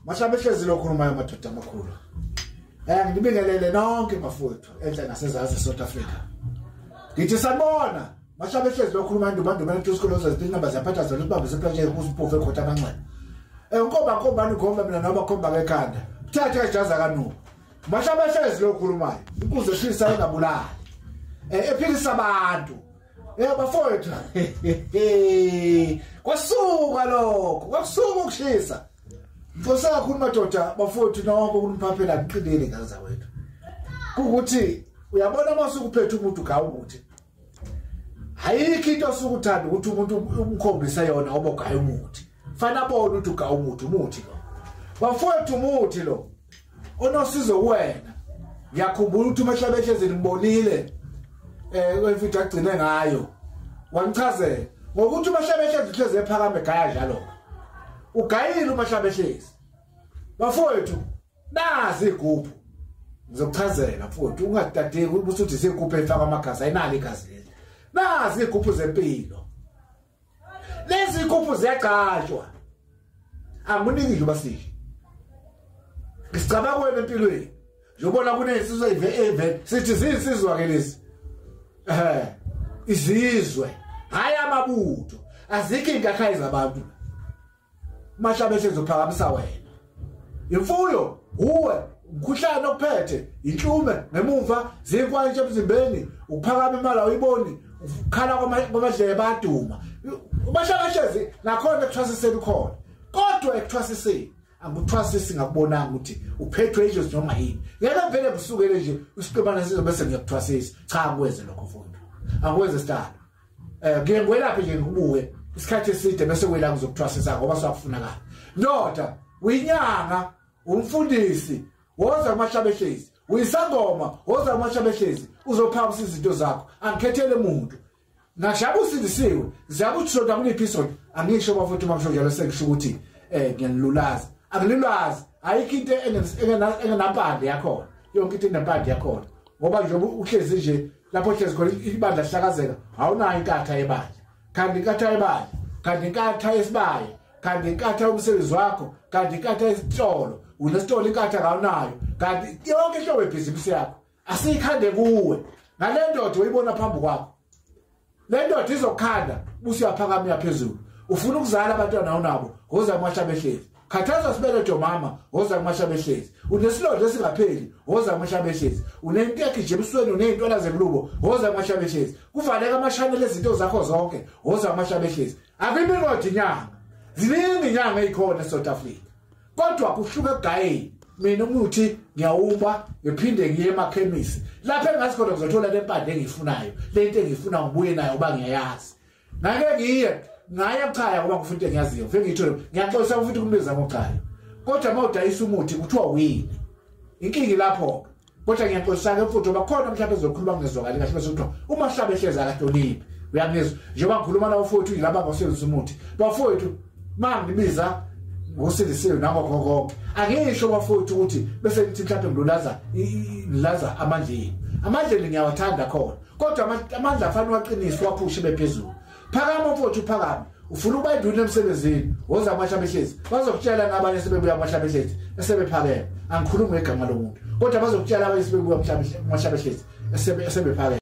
Mashabehlezi lokhulumayo madoda amakhulu. Ngibingelele nonke bafowethu enhle nasezazi eSouth Africa. Ngithi sanibona mashabehlezi lokhuluma ndubandubana tusikoloza izinamba zaphatha zona ubambe seplaje kusiphofu ekhotha kancane. Nkomba ngomba mina noma khomba kekhanda. Thatha ijaza kaNuku. Mashabehlezi lokhulumayo ukuze shisa engabulali. Ephilisa abantu. Bafowethu. Kwasuka lokho, kwasuka ukushisa. Ngosakhuluma madoda bafowethu nonke ukuniphaphela aqidile ngaza wethu. Ukuthi uyabona mase ukuphethe umuntu gawukuthi ayikho into sokuthanda ukuthi umuntu umkhombisa yona ngoba ugaye umuthi. Fana bona ukuthi ugaye umuthi lo. Bafowethu umuthi lo. Onosizo kuwena. Ngiyakhumbula ukuthi uMashabehlezi nibonile wemfithu agcine ngayo. Wangichazela ngokuthi uMashabehlezi uhleze ephakame gaya njalo. Ugayile uMashabehlezi. Bafowethu nazi iguphu. Ngizokuchazela mfowethu ungadadeki ukuthi uthi siguphu efaka amagazi ayinali igazi leli. Nazi iguphu zempilo. Lezi iguphu ziyaqashwa. Anginingi nje basihle. Ngisicaba kuwena empilweni. Njobona kunesizwe eve sithi zisizwa ke lezi. Izizwe hayi amabutho azikho ingakhayiza abantu. Mashabehlezi uphakamisa wena. Imfuyo uwe umkhuhlane okuphethe intlume ngemuva zikwanje emzimbeni uphakama imali awuyiboni ukhala kwamadlebe baduma. Umashabehlezi nakhona ekuthwasiseni khona kodwa ekuthwasiseni angikuthwasisi ngakubonanga ukuthi uphethwe izinto noma yini. Ngeke vele busukele nje usiqibana sizo bese ngiyakuthwasisa cha akwenze lokho mfundo akwenze start. Ngiyengwelaphi nje ngikubuke isikhathi eside bese kwela kuzokuthwasisa ngoba sakufunakala. Ndoda uyinyanga umfundisi woza kuMashabehlezi uyisangoma woza kuMashabehlezi uzophamisa izinto zakho angikhethele umuntu ngashaba usindisiwe ziyabuthi soda kunepisode angisho bafuthu makusho njalo sengisho ukuthi ngiyanilulaza angilulazi ayikho into engenampande yakhona yonke into enempande yakhona ngoba nje uhlezi nje lapho hlezi khona ibandla hlakazeka awunayo inkatha yebandla kanti inkatha yebandla kanti inkatha yesibaye kanti inkatha umsebenzi wakho kanti inkatha yesitolo unesitolo inkatha kawunayo kanti yonke ihlobo ebhizinisi yakho asikhande kuwe ngale ndoda uyibona phambi kwakho. Le ndoda izokhanda busiyaphakama yaphezulu ufuna ukuzala abantwana awunabo ngoza kuMashabehlezi. Khathaza sibeletho mama ngoza kuMashabehlezi. Unesilonda esingapheli ngoza kuMashabehlezi. Unento yakhe nje ebusweni unezintwana zemlubo ngoza kuMashabehlezi. Kuvaleka amashanele ezinto zakho zonke ngoza kuMashabehlezi. Akuyimingodi inyanga ziningi inyanga ezikhona eSouth Africa kodwa kuhluka egayeni. Mina umuthi ngiyawumba ngiphinde ngiye emakhemisi lapha engasikho ngizothola lempande engiyifunayo lento engifuna ngibuye nayo uba ngiyayazi. Ngake ngiye ngaya ekhaya ngoba ngifuna into engiyaziyo mfike ngithole ngiyaxolisa ukuthi kumbiza ngokhaya kodwa mawudayisa umuthi kuthiwa wini inkingi lapho kodwa ngiyaxolisa ke futhi bakhona mhlawumbe ezokhuluma ngezwakali kahle bese kuthiwa uMashabehlezi akahloniphi uyangizwa njengoba ngikhuluma nawo futhi yilaba ngosebenzisa umuthi bafowethu mangibiza ngosindisiwe nangokhokho angisho bafowethu ukuthi bese nithi mhlawumbe ngilaza amandleni ngiyawathanda khona kodwa amandla afana waqinisa waphusha bephezulu. Phakama mfowethu phakama ufuna ukuba iduna emsebenzini woza kuMashabehlezi bazokutshela ngabanye sebebuya kuMashabehlezi esebephakeme angikhulumi ngegama lomuntu kodwa bazokutshela abanye sebebuya kuMashabehlezi esebephakeme